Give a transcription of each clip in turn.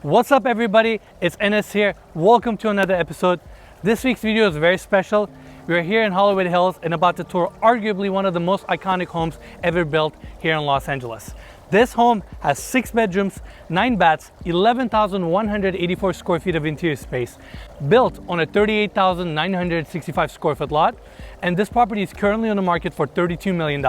What's up everybody, it's Enes here. Welcome to another episode. This week's video is very special. We're here in Hollywood Hills and about to tour arguably one of the most iconic homes ever built here in Los Angeles. This home has 6 bedrooms, 9 baths, 11,184 square feet of interior space, built on a 38,965 square foot lot, and this property is currently on the market for $32 million.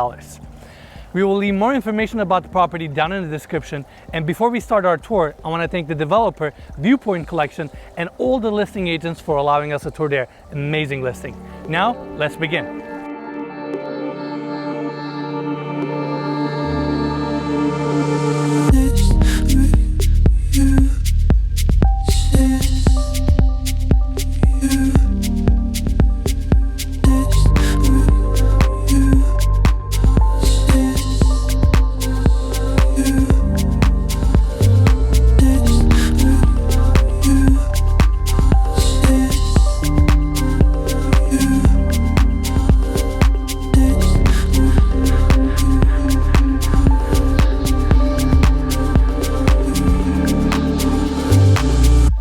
We will leave more information about the property down in the description, and before we start our tour, I want to thank the developer, Viewpoint Collection, and all the listing agents for allowing us to tour their amazing listing. Now, let's begin.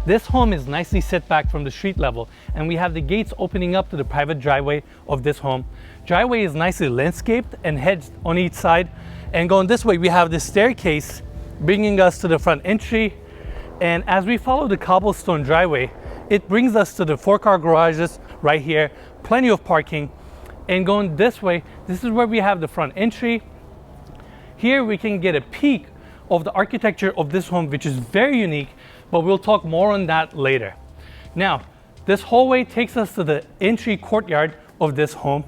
This home is nicely set back from the street level, and we have the gates opening up to the private driveway of this home. Driveway is nicely landscaped and hedged on each side, and going this way we have this staircase bringing us to the front entry, and as we follow the cobblestone driveway, it brings us to the 4-car garages right here, plenty of parking. And going this way, this is where we have the front entry. Here we can get a peek of the architecture of this home, which is very unique, but we'll talk more on that later. Now, this hallway takes us to the entry courtyard of this home,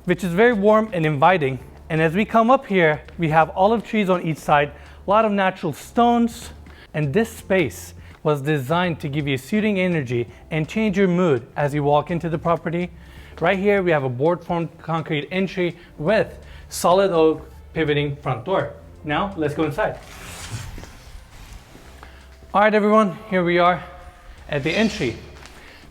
which is very warm and inviting. And as we come up here, we have olive trees on each side, a lot of natural stones, and this space was designed to give you soothing energy and change your mood as you walk into the property. Right here, we have a board-formed concrete entry with solid oak pivoting front door. Now, let's go inside. All right, everyone, here we are at the entry.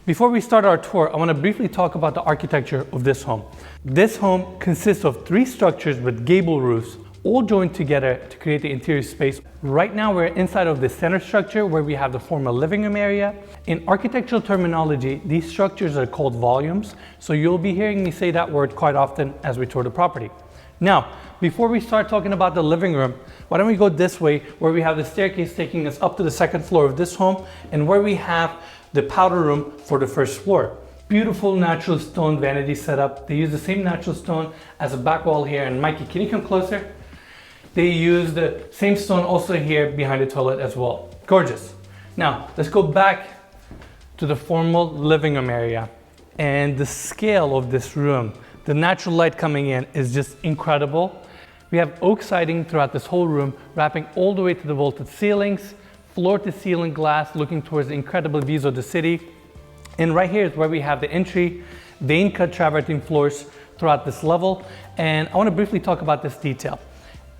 Before we start our tour, I want to briefly talk about the architecture of this home. This home consists of 3 structures with gable roofs, all joined together to create the interior space. Right now, we're inside of the center structure where we have the former living room area. In architectural terminology, these structures are called volumes, so you'll be hearing me say that word quite often as we tour the property. Now, before we start talking about the living room, why don't we go this way where we have the staircase taking us up to the 2nd floor of this home, and where we have the powder room for the 1st floor. Beautiful natural stone vanity setup. They use the same natural stone as a back wall here. And Mikey, can you come closer? They use the same stone also here behind the toilet as well. Gorgeous. Now, let's go back to the formal living room area. And the scale of this room, the natural light coming in is just incredible. We have oak siding throughout this whole room, wrapping all the way to the vaulted ceilings, floor to ceiling glass looking towards the incredible views of the city. And right here is where we have the entry, vein cut travertine floors throughout this level. And I want to briefly talk about this detail.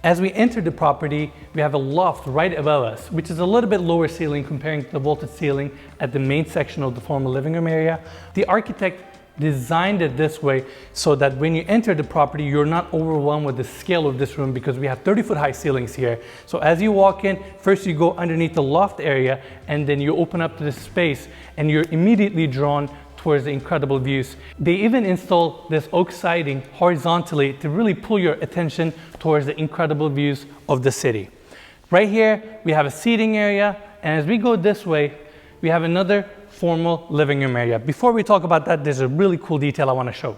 As we enter the property, we have a loft right above us, which is a little bit lower ceiling comparing to the vaulted ceiling at the main section of the former living room area. The architect designed it this way so that when you enter the property, you're not overwhelmed with the scale of this room, because we have 30-foot high ceilings here. So as you walk in, first you go underneath the loft area, and then you open up to this space and you're immediately drawn towards the incredible views. They even install this oak siding horizontally to really pull your attention towards the incredible views of the city. Right here, we have a seating area, and as we go this way, we have another formal living room area. Before we talk about that, there's a really cool detail I want to show.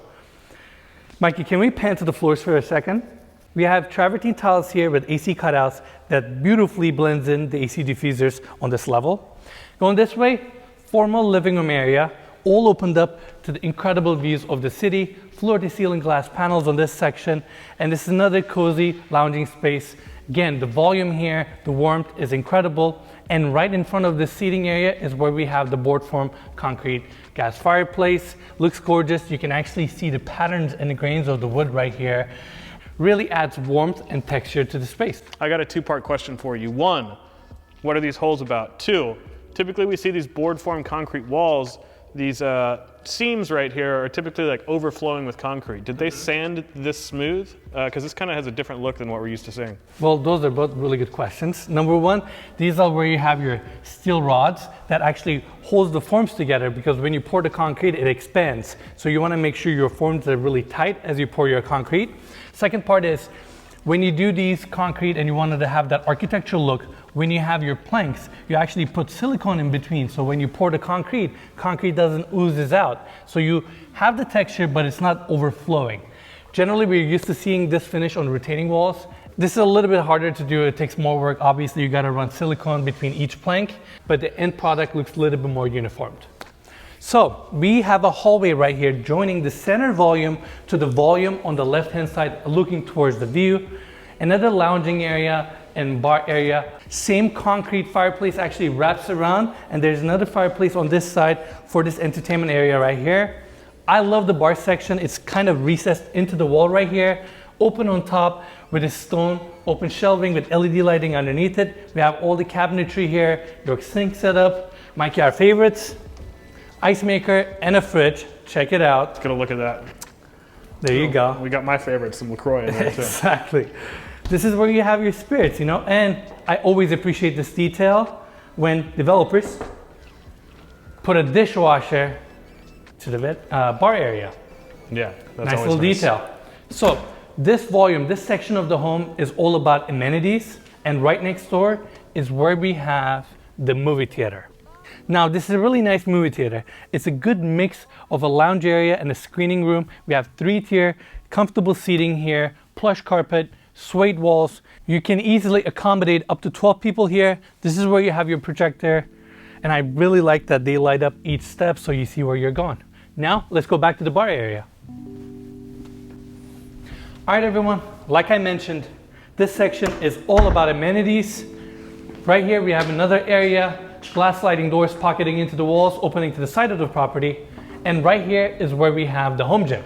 Mikey, can we pan to the floors for a second? We have travertine tiles here with AC cutouts that beautifully blends in the AC diffusers on this level. Going this way, formal living room area, all opened up to the incredible views of the city, floor to ceiling glass panels on this section, and this is another cozy lounging space. Again, the volume here, the warmth is incredible. And right in front of the seating area is where we have the board form concrete gas fireplace. Looks gorgeous. You can actually see the patterns and the grains of the wood right here. Really adds warmth and texture to the space. I got a 2-part question for you. 1, what are these holes about? 2, typically we see these board form concrete walls these seams right here are typically like overflowing with concrete. Did they sand this smooth? Because this kind of has a different look than what we're used to seeing. Well, those are both really good questions. Number one, these are where you have your steel rods that actually holds the forms together, because when you pour the concrete, it expands. So you want to make sure your forms are really tight as you pour your concrete. Second part is, when you do these concrete and you wanted to have that architectural look, when you have your planks, you actually put silicone in between. So when you pour the concrete doesn't oozes out. So you have the texture, but it's not overflowing. Generally, we're used to seeing this finish on retaining walls. This is a little bit harder to do. It takes more work. Obviously, you got to run silicone between each plank, but the end product looks a little bit more uniformed. So we have a hallway right here joining the center volume to the volume on the left-hand side looking towards the view. Another lounging area and bar area. Same concrete fireplace actually wraps around, and there's another fireplace on this side for this entertainment area right here. I love the bar section. It's kind of recessed into the wall right here, open on top with a stone open shelving with LED lighting underneath it. We have all the cabinetry here, your sink setup, Mikey, our favorites. Ice maker and a fridge. Check it out. Let's get a look at that. There you go. We got my favorite, some LaCroix in there too. Exactly. This is where you have your spirits, you know, and I always appreciate this detail when developers put a dishwasher to the bar area. Yeah, that's nice little detail. So this volume, this section of the home is all about amenities, and right next door is where we have the movie theater. Now, this is a really nice movie theater. It's a good mix of a lounge area and a screening room. We have 3-tier, comfortable seating here, plush carpet, suede walls. You can easily accommodate up to 12 people here. This is where you have your projector. And I really like that they light up each step so you see where you're going. Now, let's go back to the bar area. All right, everyone, like I mentioned, this section is all about amenities. Right here, we have another area. Glass sliding doors pocketing into the walls, opening to the side of the property. And right here is where we have the home gym.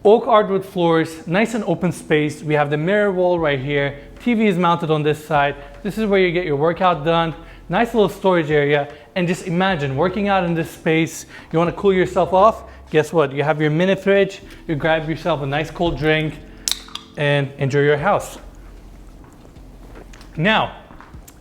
Oak hardwood floors, nice and open space. We have the mirror wall right here. TV is mounted on this side. This is where you get your workout done. Nice little storage area. And just imagine working out in this space. You want to cool yourself off? Guess what? You have your mini fridge. You grab yourself a nice cold drink and enjoy your house. Now,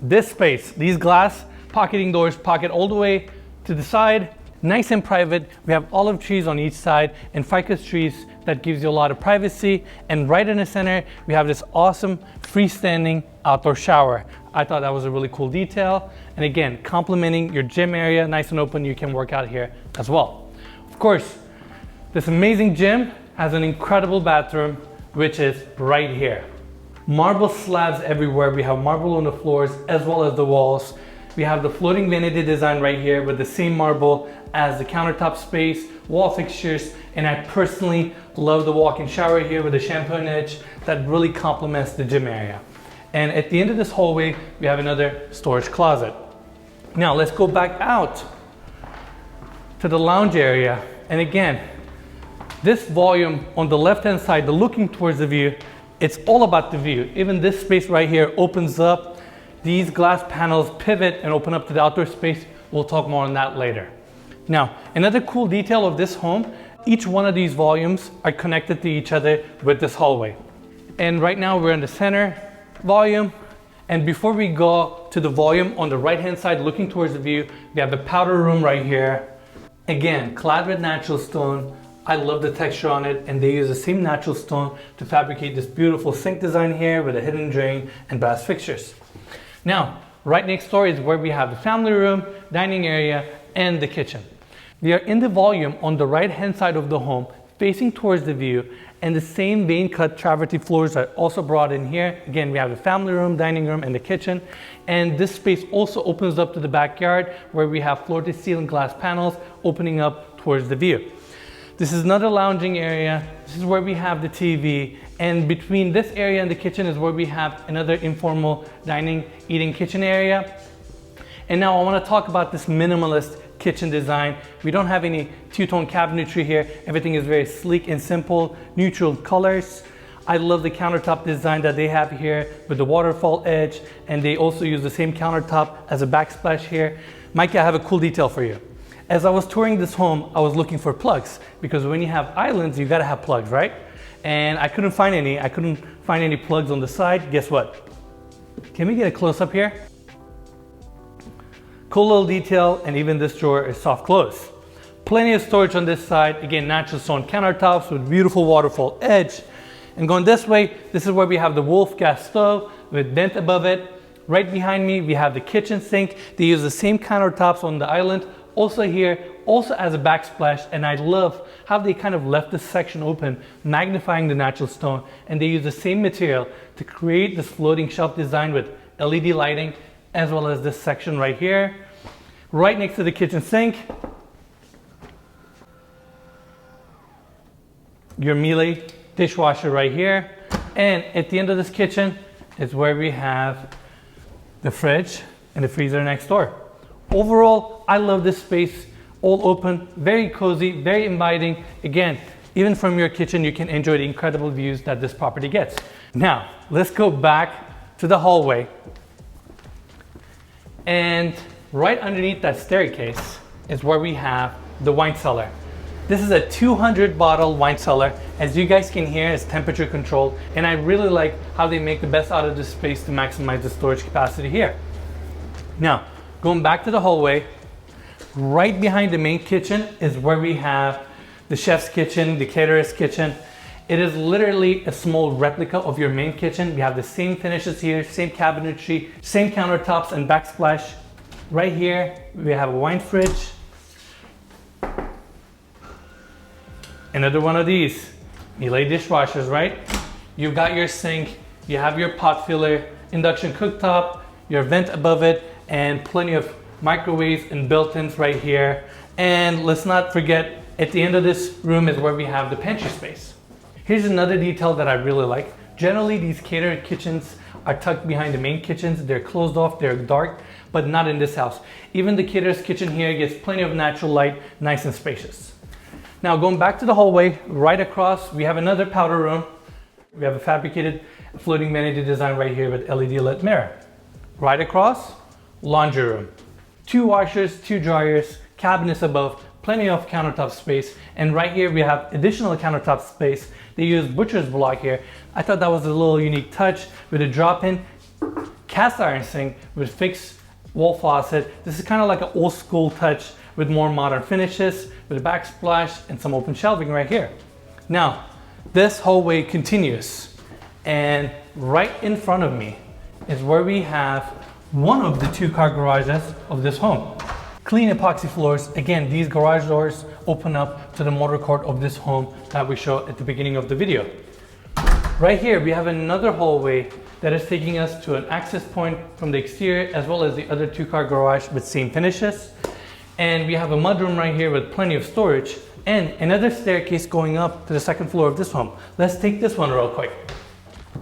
this space, these glass pocketing doors pocket all the way to the side, nice and private. We have olive trees on each side and ficus trees that gives you a lot of privacy. And right in the center, we have this awesome freestanding outdoor shower. I thought that was a really cool detail. And again, complementing your gym area, nice and open, you can work out here as well. Of course, this amazing gym has an incredible bathroom, which is right here. Marble slabs everywhere. We have marble on the floors as well as the walls. We have the floating vanity design right here with the same marble as the countertop space, wall fixtures, and I personally love the walk-in shower here with the shampoo niche that really complements the gym area. And at the end of this hallway, we have another storage closet. Now let's go back out to the lounge area. And again, this volume on the left-hand side, the looking towards the view, it's all about the view. Even this space right here opens up. These glass panels pivot and open up to the outdoor space. We'll talk more on that later. Now, another cool detail of this home, each one of these volumes are connected to each other with this hallway. And right now we're in the center volume. And before we go to the volume on the right-hand side, looking towards the view, we have the powder room right here. Again, clad with natural stone. I love the texture on it, and they use the same natural stone to fabricate this beautiful sink design here with a hidden drain and brass fixtures. Now, right next door is where we have the family room, dining area, and the kitchen. They are in the volume on the right-hand side of the home, facing towards the view, and the same vein cut travertine floors are also brought in here. Again, we have the family room, dining room, and the kitchen. And this space also opens up to the backyard where we have floor-to-ceiling glass panels opening up towards the view. This is another lounging area. This is where we have the TV. And between this area and the kitchen is where we have another informal dining, eating kitchen area. And now I want to talk about this minimalist kitchen design. We don't have any two-tone cabinetry here. Everything is very sleek and simple, neutral colors. I love the countertop design that they have here with the waterfall edge. And they also use the same countertop as a backsplash here. Mikey, I have a cool detail for you. As I was touring this home, I was looking for plugs because when you have islands, you gotta have plugs, right? And I couldn't find any. I couldn't find any plugs on the side. Guess what? Can we get a close up here? Cool little detail, and even this drawer is soft close. Plenty of storage on this side. Again, natural stone countertops with beautiful waterfall edge. And going this way, this is where we have the Wolf gas stove with vent above it. Right behind me, we have the kitchen sink. They use the same countertops on the island. Also here, also as a backsplash, and I love how they kind of left this section open, magnifying the natural stone, and they use the same material to create this floating shelf design with LED lighting, as well as this section right here. Right next to the kitchen sink, your Miele dishwasher right here. And at the end of this kitchen is where we have the fridge and the freezer next door. Overall, I love this space, all open, very cozy, very inviting. Again, even from your kitchen, you can enjoy the incredible views that this property gets. Now, let's go back to the hallway. And right underneath that staircase is where we have the wine cellar. This is a 200 bottle wine cellar. As you guys can hear, it's temperature controlled, and I really like how they make the best out of this space to maximize the storage capacity here. Now, going back to the hallway, right behind the main kitchen is where we have the chef's kitchen, the caterer's kitchen. It is literally a small replica of your main kitchen. We have the same finishes here, same cabinetry, same countertops and backsplash. Right here, we have a wine fridge. Another one of these Miele dishwashers, right? You've got your sink, you have your pot filler, induction cooktop, your vent above it, and plenty of microwaves and built-ins right here. And let's not forget, at the end of this room is where we have the pantry space. Here's another detail that I really like. Generally, these catered kitchens are tucked behind the main kitchens. They're closed off, they're dark, but not in this house. Even the caterer's kitchen here gets plenty of natural light, nice and spacious. Now going back to the hallway, right across, we have another powder room. We have a fabricated floating vanity design right here with LED lit mirror. Right across, laundry room. 2 washers, 2 dryers, cabinets above, plenty of countertop space. And right here we have additional countertop space. They use butcher's block here. I thought that was a little unique touch with a drop-in cast iron sink with fixed wall faucet. This is kind of like an old school touch with more modern finishes, with a backsplash and some open shelving right here. Now, this hallway continues, and right in front of me is where we have one of the 2-car garages of this home. Clean epoxy floors. Again, these garage doors open up to the motor court of this home that we show at the beginning of the video. Right here, we have another hallway that is taking us to an access point from the exterior, as well as the other 2-car garage with same finishes. And we have a mudroom right here with plenty of storage, and another staircase going up to the 2nd floor of this home. Let's take this one real quick.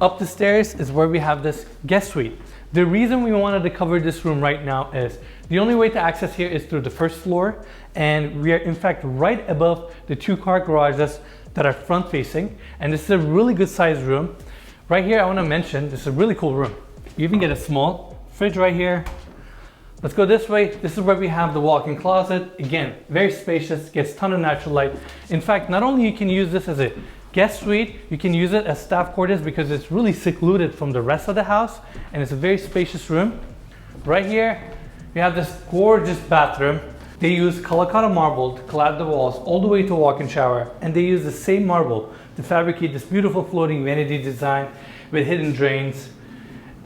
Up the stairs is where we have this guest suite. The reason we wanted to cover this room right now is the only way to access here is through the 1st floor, and we are in fact right above the 2-car garages that are front facing, and this is a really good sized room. Right here I want to mention this is a really cool room. You even get a small fridge right here. Let's go this way. This is where we have the walk-in closet. Again, very spacious, gets a ton of natural light. In fact, not only you can use this as a guest suite, you can use it as staff quarters because it's really secluded from the rest of the house, and it's a very spacious room. Right here, we have this gorgeous bathroom. They use Calacatta marble to clad the walls all the way to a walk-in shower, and they use the same marble to fabricate this beautiful floating vanity design with hidden drains.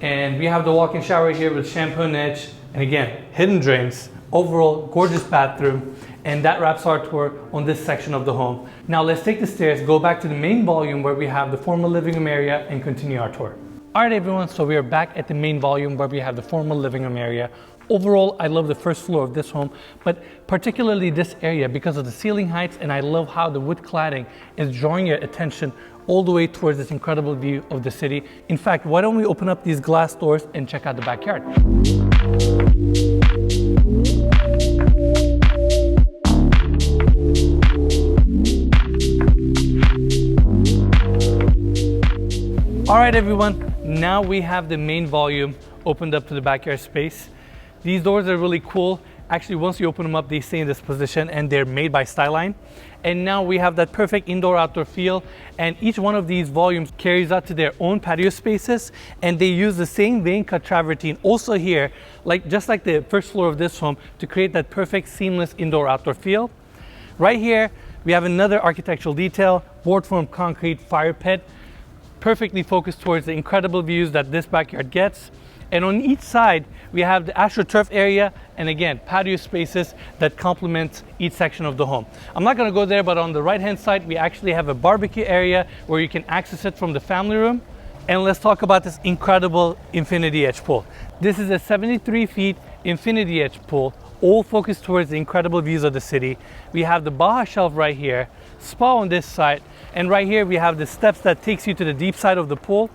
And we have the walk-in shower here with shampoo niche, and again, hidden drains. Overall, gorgeous bathroom, and that wraps our tour on this section of the home. Now let's take the stairs, go back to the main volume where we have the formal living room area, and continue our tour. All right, everyone, so we are back at the main volume where we have the formal living room area. Overall, I love the 1st floor of this home, but particularly this area because of the ceiling heights, and I love how the wood cladding is drawing your attention all the way towards this incredible view of the city. In fact, why don't we open up these glass doors and check out the backyard? All right, everyone, now we have the main volume opened up to the backyard space. These doors are really cool. Actually, once you open them up, they stay in this position, and they're made by Styline. And now we have that perfect indoor-outdoor feel, and each one of these volumes carries out to their own patio spaces, and they use the same vein cut travertine also here, just like the first floor of this home, to create that perfect seamless indoor-outdoor feel. Right here, we have another architectural detail, board form concrete fire pit, perfectly focused towards the incredible views that this backyard gets. And on each side, we have the AstroTurf area, and again, patio spaces that complement each section of the home. I'm not gonna go there, but on the right-hand side, we actually have a barbecue area where you can access it from the family room. And let's talk about this incredible infinity edge pool. This is a 73 feet infinity edge pool, all focused towards the incredible views of the city. We have the Baja shelf right here, spa on this side, and right here we have the steps that takes you to the deep side of the pool.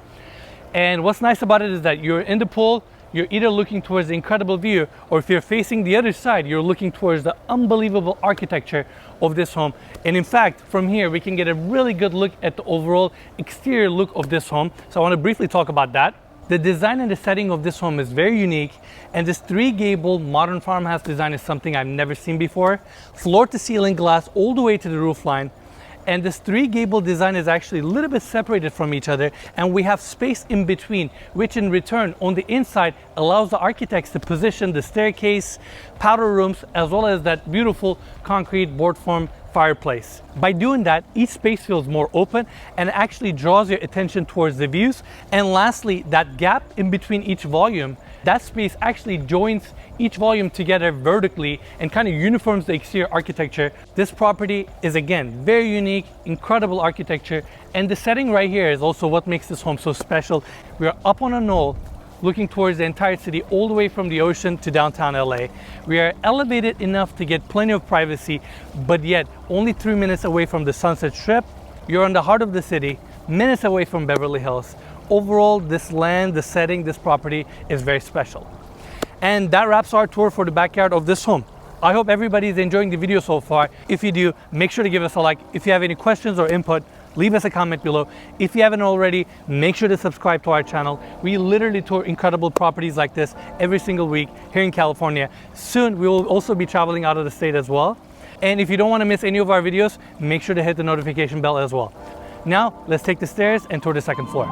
And what's nice about it is that you're in the pool, you're either looking towards the incredible view, or if you're facing the other side, you're looking towards the unbelievable architecture of this home. And in fact, from here, we can get a really good look at the overall exterior look of this home. So I want to briefly talk about that. The design and the setting of this home is very unique, and this 3-gable modern farmhouse design is something I've never seen before. Floor to ceiling glass all the way to the roof line. And this 3-gable design is actually a little bit separated from each other, and we have space in between, which in return on the inside allows the architects to position the staircase, powder rooms, as well as that beautiful concrete board form fireplace. By doing that, each space feels more open and actually draws your attention towards the views. And lastly, that gap in between each volume, that space actually joins each volume together vertically and kind of uniforms the exterior architecture. This property is again very unique, incredible architecture, and the setting right here is also what makes this home so special. We are up on a knoll looking towards the entire city, all the way from the ocean to downtown LA. We are elevated enough to get plenty of privacy, but yet only 3 minutes away from the Sunset Strip. You're in the heart of the city, minutes away from Beverly Hills. Overall, this land, the setting, this property is very special. And that wraps our tour for the backyard of this home. I hope everybody is enjoying the video so far. If you do, make sure to give us a like. If you have any questions or input, leave us a comment below. If you haven't already, make sure to subscribe to our channel. We literally tour incredible properties like this every single week here in California. Soon, we will also be traveling out of the state as well. And if you don't want to miss any of our videos, make sure to hit the notification bell as well. Now, let's take the stairs and tour the second floor.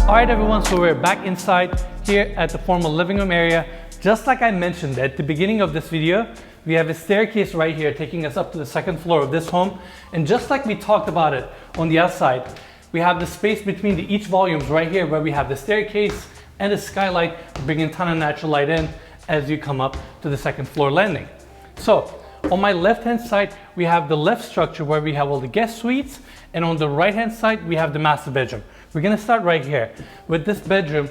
All right, everyone, so we're back inside here at the formal living room area. Just like I mentioned at the beginning of this video, we have a staircase right here taking us up to the second floor of this home. And just like we talked about it on the outside, we have the space between each volumes right here where we have the staircase and the skylight, bringing a ton of natural light in as you come up to the second floor landing. So on my left-hand side, we have the left structure where we have all the guest suites, and on the right-hand side, we have the master bedroom. We're gonna start right here with this bedroom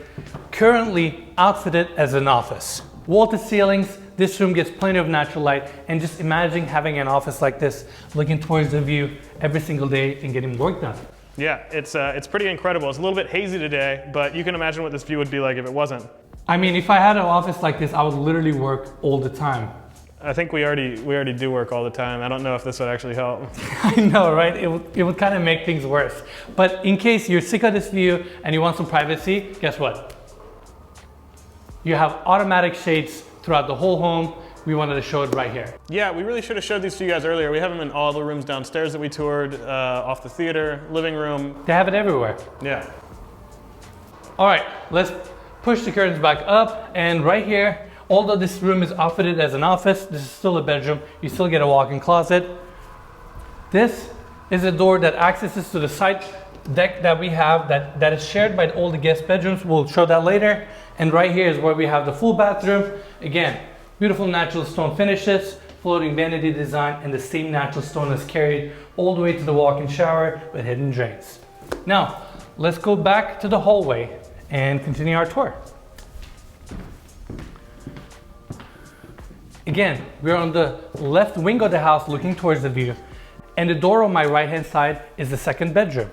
currently outfitted as an office. Wall to ceilings, this room gets plenty of natural light, and just imagine having an office like this, looking towards the view every single day and getting work done. Yeah, it's pretty incredible. It's a little bit hazy today, but you can imagine what this view would be like if it wasn't. I mean, if I had an office like this, I would literally work all the time. I think we already do work all the time. I don't know if this would actually help. I know, right? It would kind of make things worse. But in case you're sick of this view and you want some privacy, guess what? You have automatic shades throughout the whole home. We wanted to show it right here. Yeah, we really should have showed these to you guys earlier. We have them in all the rooms downstairs that we toured, off the theater, living room. They have it everywhere. Yeah. All right, let's push the curtains back up, and right here, although this room is outfitted as an office, this is still a bedroom. You still get a walk-in closet. This is a door that accesses to the side deck that we have that is shared by all the guest bedrooms. We'll show that later. And right here is where we have the full bathroom. Again, beautiful natural stone finishes, floating vanity design, and the same natural stone is carried all the way to the walk-in shower with hidden drains. Now, let's go back to the hallway and continue our tour. Again, we're on the left wing of the house looking towards the view, and the door on my right hand side is the second bedroom.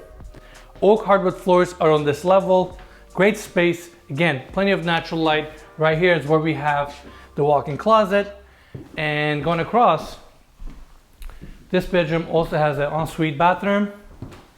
Oak hardwood floors are on this level, great space, again, plenty of natural light. Right here is where we have the walk-in closet, and going across, This bedroom also has an ensuite bathroom.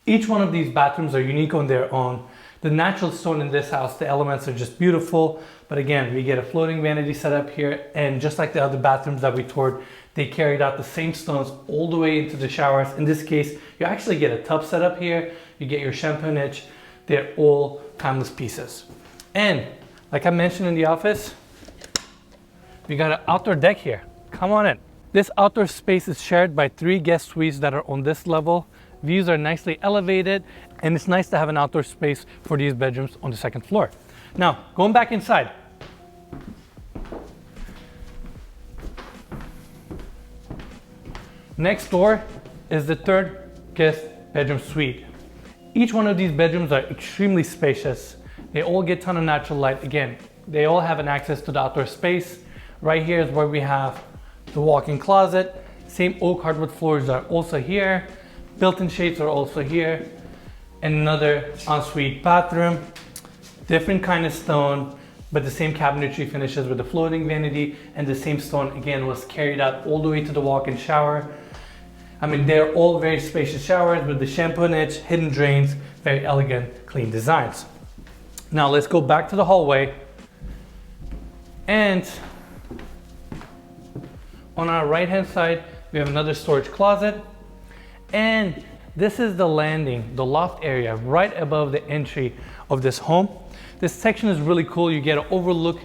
Each one of these bathrooms are unique on their own. The natural stone in this house, the elements are just beautiful. But again, we get a floating vanity set up here, and just like the other bathrooms that we toured, they carried out the same stones all the way into the showers. In this case, you actually get a tub set up here. You get your shampoo niche. They're all timeless pieces. And like I mentioned in the office, we got an outdoor deck here. Come on in. This outdoor space is shared by 3 guest suites that are on this level. Views are nicely elevated, and it's nice to have an outdoor space for these bedrooms on the 2nd floor. Now, going back inside. Next door is the 3rd guest bedroom suite. Each one of these bedrooms are extremely spacious. They all get a ton of natural light. Again, they all have an access to the outdoor space. Right here is where we have the walk-in closet. Same oak hardwood floors are also here. Built-in shades are also here. And another ensuite bathroom. Different kind of stone, but the same cabinetry finishes with the floating vanity, and the same stone again was carried out all the way to the walk-in shower. I mean, they're all very spacious showers with the shampoo niche, hidden drains, very elegant, clean designs. Now let's go back to the hallway. And on our right-hand side, we have another storage closet. And this is the landing, the loft area right above the entry of this home. This section is really cool. You get an overlook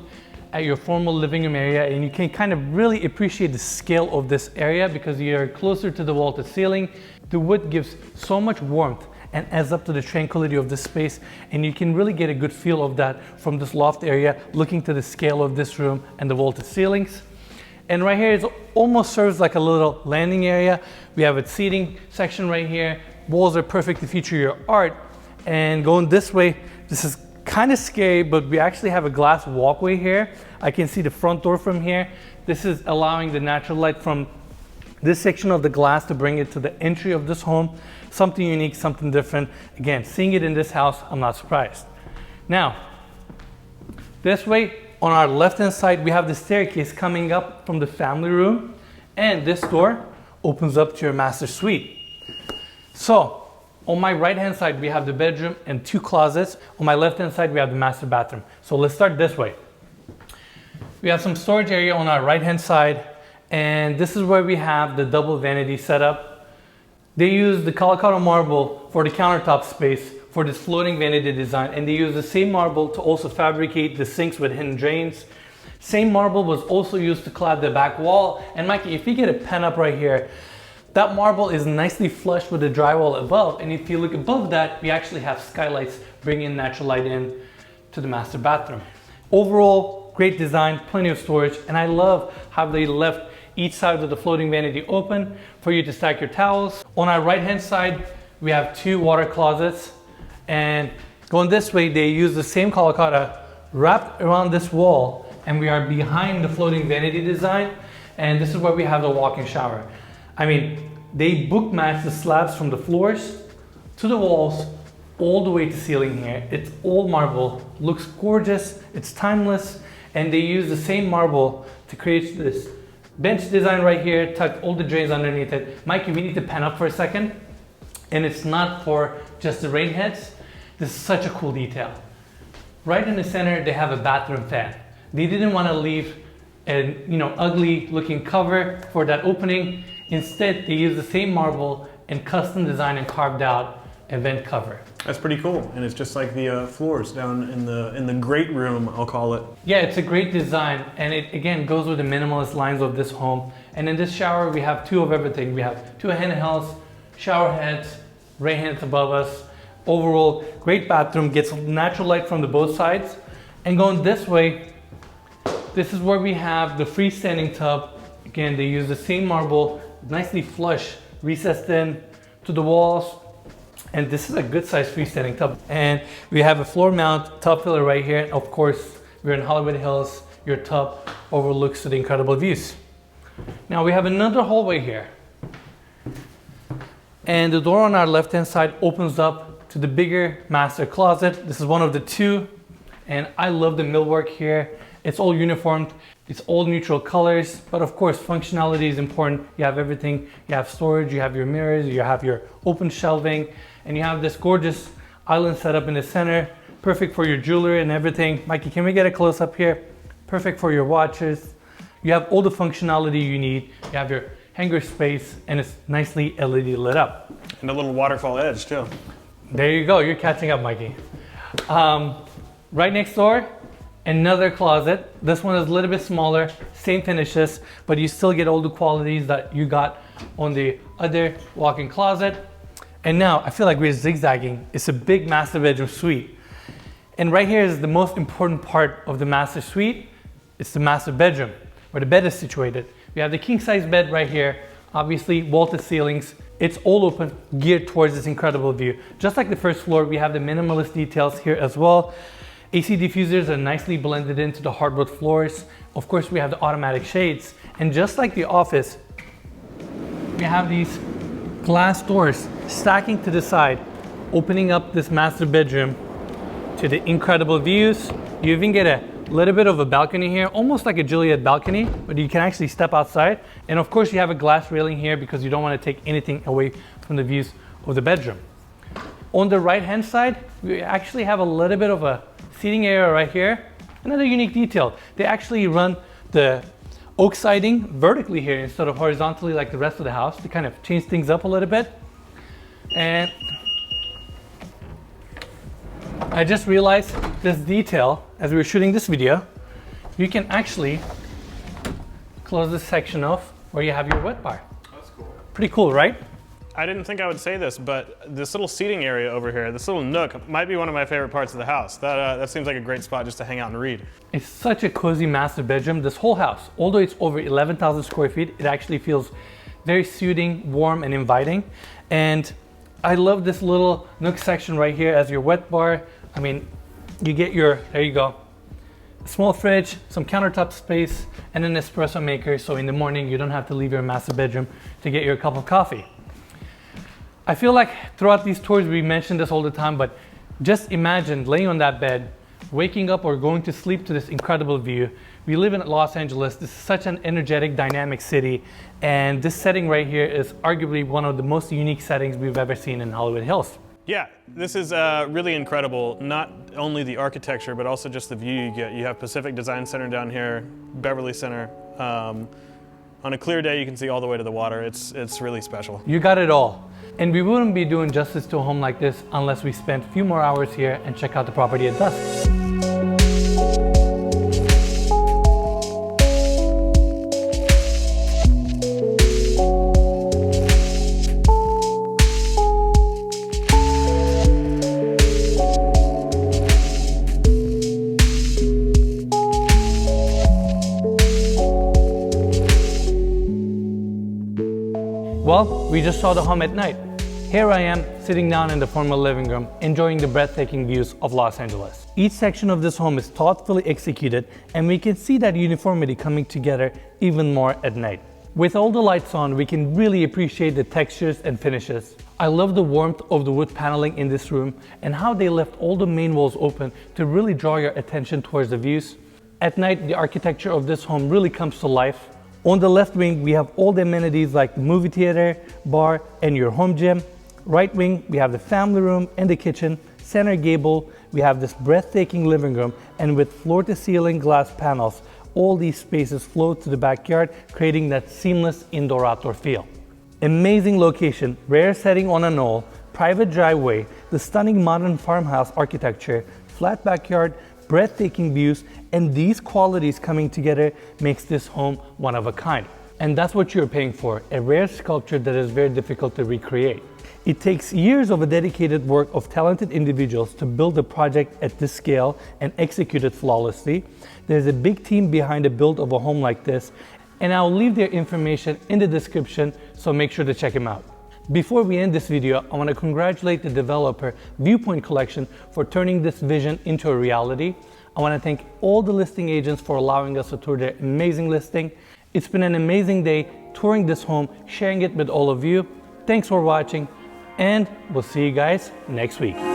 at your formal living room area, and you can kind of really appreciate the scale of this area because you're closer to the wall to ceiling. The wood gives so much warmth and adds up to the tranquility of this space, and you can really get a good feel of that from this loft area, looking to the scale of this room and the vaulted ceilings. And right here, it almost serves like a little landing area. We have a seating section right here. Walls are perfect to feature your art. And going this way, this is kind of scary, but we actually have a glass walkway here. I can see the front door from here. This is allowing the natural light from this section of the glass to bring it to the entry of this home. Something unique, something different. Again, seeing it in this house, I'm not surprised. Now, this way, on our left-hand side, we have the staircase coming up from the family room, and this door opens up to your master suite. So, on my right-hand side, we have the bedroom and 2 closets. On my left-hand side, we have the master bathroom. So let's start this way. We have some storage area on our right-hand side, and this is where we have the double vanity setup. They use the Calacato marble for the countertop space for this floating vanity design, and they use the same marble to also fabricate the sinks with hidden drains. Same marble was also used to clad the back wall. And Mikey, if you get a pen up right here, that marble is nicely flush with the drywall above, and if you look above that, we actually have skylights bringing natural light in to the master bathroom. Overall, great design, plenty of storage, and I love how they left each side of the floating vanity open for you to stack your towels. On our right-hand side, we have 2 water closets, and going this way, they use the same Calacato wrapped around this wall, and we are behind the floating vanity design, and this is where we have the walk-in shower. I mean, they book match the slabs from the floors to the walls all the way to ceiling here. It's all marble, looks gorgeous, it's timeless, and they use the same marble to create this bench design right here, tucked all the drains underneath it. Mikey, we need to pan up for a second. And it's not for just the rain heads. This is such a cool detail. Right in the center, they have a bathroom fan. They didn't want to leave an ugly looking cover for that opening. Instead, they used the same marble and custom designed and carved out a vent cover. That's pretty cool, and it's just like the floors down in the great room, I'll call it. Yeah, it's a great design, and it again goes with the minimalist lines of this home. And in this shower, we have 2 of everything. We have 2 handhelds, shower heads, rain heads above us. Overall, great bathroom, gets natural light from the both sides. And going this way, this is where we have the freestanding tub. Again, they use the same marble, nicely flush, recessed in to the walls. And this is a good sized freestanding tub. And we have a floor mount tub filler right here. And of course, we're in Hollywood Hills. Your tub overlooks to the incredible views. Now we have another hallway here. And the door on our left-hand side opens up to the bigger master closet. This is one of the 2. And I love the millwork here. It's all uniformed. It's all neutral colors, but of course functionality is important. You have everything. You have storage, you have your mirrors, you have your open shelving, and you have this gorgeous island set up in the center. Perfect for your jewelry and everything. Mikey, can we get a close up here? Perfect for your watches. You have all the functionality you need. You have your hanger space, and it's nicely LED lit up. And a little waterfall edge too. There you go, you're catching up, Mikey. Right next door, another closet. This one is a little bit smaller, same finishes, but you still get all the qualities that you got on the other walk-in closet. And now I feel like we're zigzagging. It's a big master bedroom suite. And right here is the most important part of the master suite. It's the master bedroom where the bed is situated. We have the king size bed right here, obviously vaulted ceilings. It's all open, geared towards this incredible view. Just like the first floor, we have the minimalist details here as well. AC diffusers are nicely blended into the hardwood floors. Of course, we have the automatic shades. And just like the office, we have these glass doors stacking to the side, opening up this master bedroom to the incredible views. You even get a little bit of a balcony here, almost like a Juliet balcony, but you can actually step outside. And of course you have a glass railing here because you don't want to take anything away from the views of the bedroom. On the right hand side, we actually have a little bit of a seating area right here. Another unique detail, they actually run the oak siding vertically here instead of horizontally like the rest of the house to kind of change things up a little bit. And I just realized this detail as we were shooting this video. You can actually close this section off where you have your wet bar. That's cool. Pretty cool, right? I didn't think I would say this, but this little seating area over here, this little nook, might be one of my favorite parts of the house. That seems like a great spot just to hang out and read. It's such a cozy master bedroom. This whole house, although it's over 11,000 square feet, it actually feels very soothing, warm, and inviting. And I love this little nook section right here as your wet bar. I mean, you get your, there you go, small fridge, some countertop space, and an espresso maker. So in the morning, you don't have to leave your master bedroom to get your cup of coffee. I feel like throughout these tours, we mention this all the time, but just imagine laying on that bed, waking up or going to sleep to this incredible view. We live in Los Angeles. This is such an energetic, dynamic city. And this setting right here is arguably one of the most unique settings we've ever seen in Hollywood Hills. Yeah, this is really incredible. Not only the architecture, but also just the view you get. You have Pacific Design Center down here, Beverly Center. On a clear day, you can see all the way to the water. It's really special. You got it all. And we wouldn't be doing justice to a home like this unless we spent a few more hours here and check out the property at dusk. Well, we just saw the home at night. Here I am, sitting down in the formal living room, enjoying the breathtaking views of Los Angeles. Each section of this home is thoughtfully executed, and we can see that uniformity coming together even more at night. With all the lights on, we can really appreciate the textures and finishes. I love the warmth of the wood paneling in this room and how they left all the main walls open to really draw your attention towards the views. At night, the architecture of this home really comes to life. On the left wing, we have all the amenities like the movie theater, bar, and your home gym. Right wing, we have the family room and the kitchen. Center gable, we have this breathtaking living room, and with floor-to-ceiling glass panels, all these spaces flow to the backyard, creating that seamless indoor-outdoor feel. Amazing location, rare setting on a knoll, private driveway, the stunning modern farmhouse architecture, flat backyard, breathtaking views, and these qualities coming together makes this home one of a kind. And that's what you're paying for, a rare sculpture that is very difficult to recreate. It takes years of a dedicated work of talented individuals to build a project at this scale and execute it flawlessly. There's a big team behind the build of a home like this, and I'll leave their information in the description, so make sure to check them out. Before we end this video, I want to congratulate the developer, Viewpoint Collection, for turning this vision into a reality. I want to thank all the listing agents for allowing us to tour their amazing listing. It's been an amazing day touring this home, sharing it with all of you. Thanks for watching, and we'll see you guys next week.